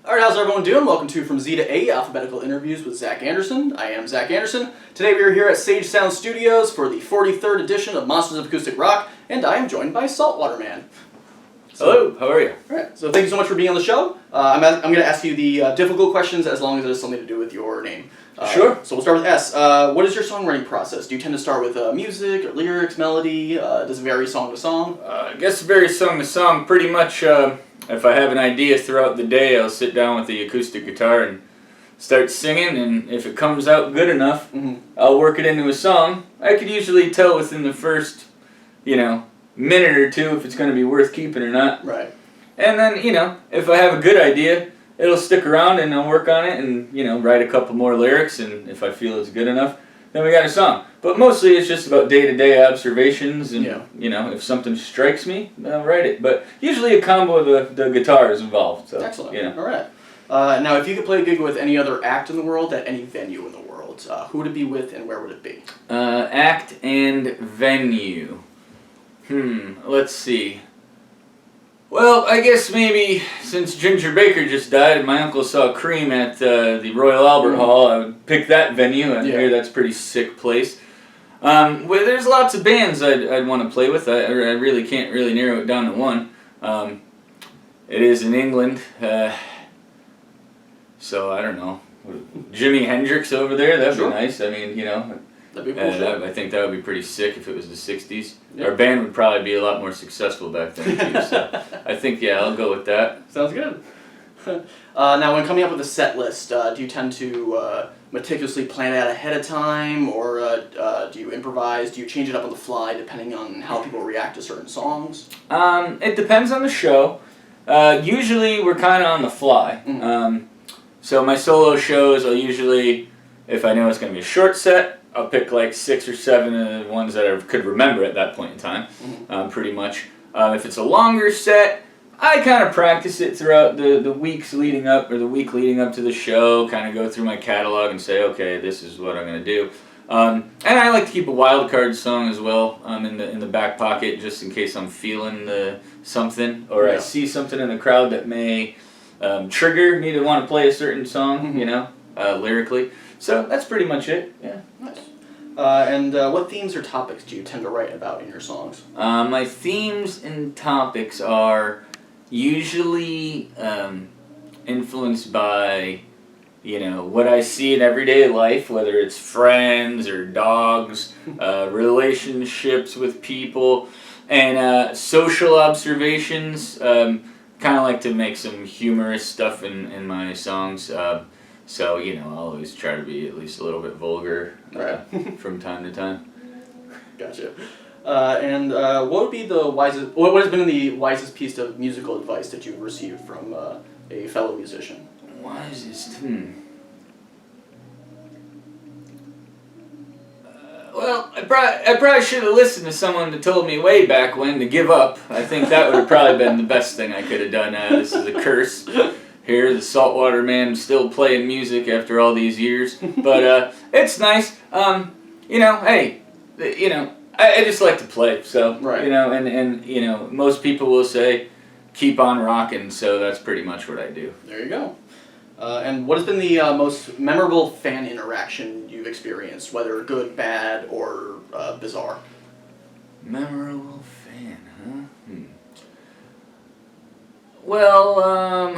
Alright, how's everyone doing? Welcome to From Z to A, Alphabetical Interviews with Zach Anderson. I am Zach Anderson. Today we are here at Sage Sound Studios for the 43rd edition of Monsters of Acoustic Rock, and I am joined by Saltwater Man. Hello, how are you? Alright, so thank you so much for being on the show. I'm going to ask you the difficult questions as long as it has something to do with your name. Sure. So we'll start with S. What is your songwriting process? Do you tend to start with music or lyrics, melody? Does it vary song to song? I guess it varies song to song. Pretty much, if I have an idea throughout the day, I'll sit down with the acoustic guitar and start singing, and if it comes out good enough, I'll work it into a song. I could usually tell within the first, minute or two if it's going to be worth keeping or not. Right. And then, if I have a good idea, it'll stick around and I'll work on it and, write a couple more lyrics, and if I feel it's good enough, then we got a song. But mostly it's just about day-to-day observations and, if something strikes me, then I'll write it. But usually a combo of the guitar is involved. So, excellent. All right. Now, if you could play a gig with any other act in the world at any venue in the world, who would it be with and where would it be? Act and venue. Let's see. Well, I guess maybe since Ginger Baker just died and my uncle saw Cream at the Royal Albert Hall, I would pick that venue. I hear that's a pretty sick place. Well, there's lots of bands I'd want to play with. I really can't really narrow it down to one. It is in England, so I don't know. Jimi Hendrix over there, that'd be nice. I mean, that'd be cool. I think that would be pretty sick if it was the 60s. Our band would probably be a lot more successful back then, too. So I think, I'll go with that. Sounds good. Now, when coming up with a set list, do you tend to meticulously plan it out ahead of time, or do you improvise? Do you change it up on the fly depending on how people react to certain songs? It depends on the show. Usually, we're kind of on the fly. So my solo shows, I'll usually, if I know it's going to be a short set, I'll pick like 6 or 7 of the ones that I could remember at that point in time, pretty much. If it's a longer set, I kind of practice it throughout the weeks leading up, or the week leading up to the show, kind of go through my catalog and say, okay, this is what I'm going to do. And I like to keep a wild card song as well in the back pocket, just in case I'm feeling something, or I see something in the crowd that may trigger me to want to play a certain song, lyrically. So that's pretty much it. Yeah. Nice. And what themes or topics do you tend to write about in your songs? My themes and topics are usually influenced by, what I see in everyday life, whether it's friends or dogs, relationships with people, and social observations. Kind of like to make some humorous stuff in my songs. So, I'll always try to be at least a little bit vulgar from time to time. Gotcha. And what would be the wisest? What has been the wisest piece of musical advice that you've received from a fellow musician? Wisest? Well, I probably should have listened to someone that told me way back when to give up. I think that would have probably been the best thing I could have done. This is a curse. Here, the Saltwater Man still playing music after all these years. But it's nice. Hey, I just like to play. So, and most people will say, keep on rocking. So that's pretty much what I do. There you go. And what has been the most memorable fan interaction you've experienced, whether good, bad, or bizarre? Memorable fan, huh? Well,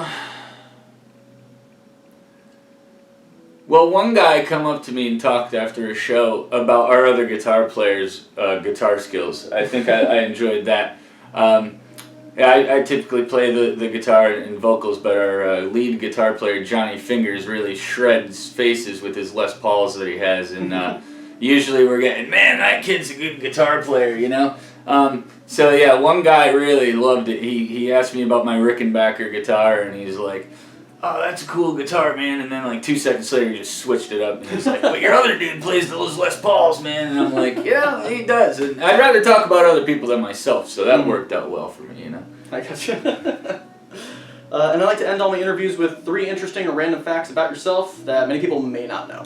one guy come up to me and talked after a show about our other guitar players' guitar skills. I think I enjoyed that. I typically play the guitar and vocals, but our lead guitar player, Johnny Fingers, really shreds faces with his Les Pauls that he has, and usually we're getting, man, that kid's a good guitar player, So one guy really loved it. He asked me about my Rickenbacker guitar, and he's like, oh, that's a cool guitar, man. And then like 2 seconds later, he just switched it up. And he's like, but your other dude plays those Les Pauls, man. And I'm like, yeah, he does. And I'd rather talk about other people than myself, so that worked out well for me, I gotcha. And I like to end all my interviews with 3 interesting or random facts about yourself that many people may not know.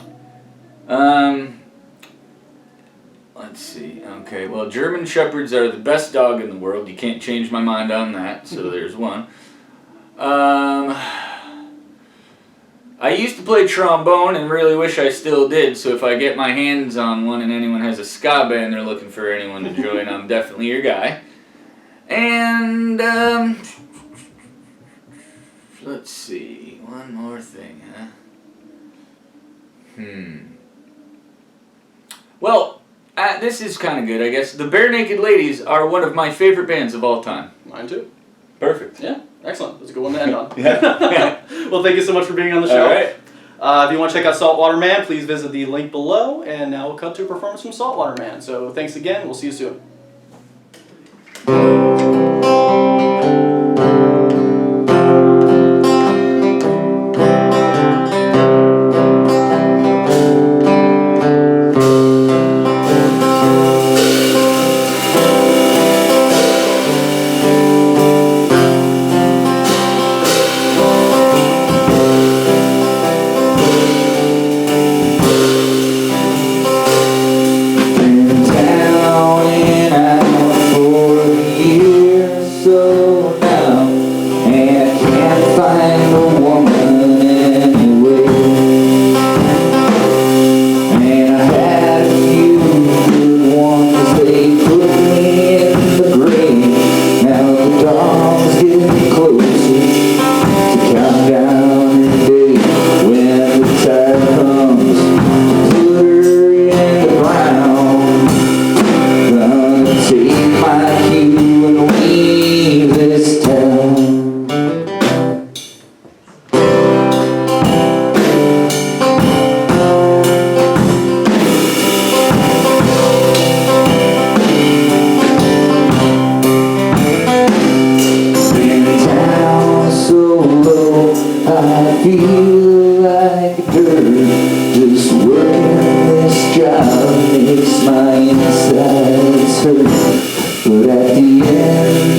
Let's see. Okay, well, German Shepherds are the best dog in the world. You can't change my mind on that, so there's one. I used to play trombone and really wish I still did, so if I get my hands on one and anyone has a ska band they're looking for anyone to join, I'm definitely your guy. And, let's see, one more thing, huh? Well, this is kind of good, I guess. The Bare Naked Ladies are one of my favorite bands of all time. Mine too. Perfect. Yeah, excellent. That's a good one to end on. Yeah. Well, thank you so much for being on the show. All right. If you want to check out Saltwater Man, please visit the link below. And now we'll cut to a performance from Saltwater Man. So thanks again. We'll see you soon. But at the end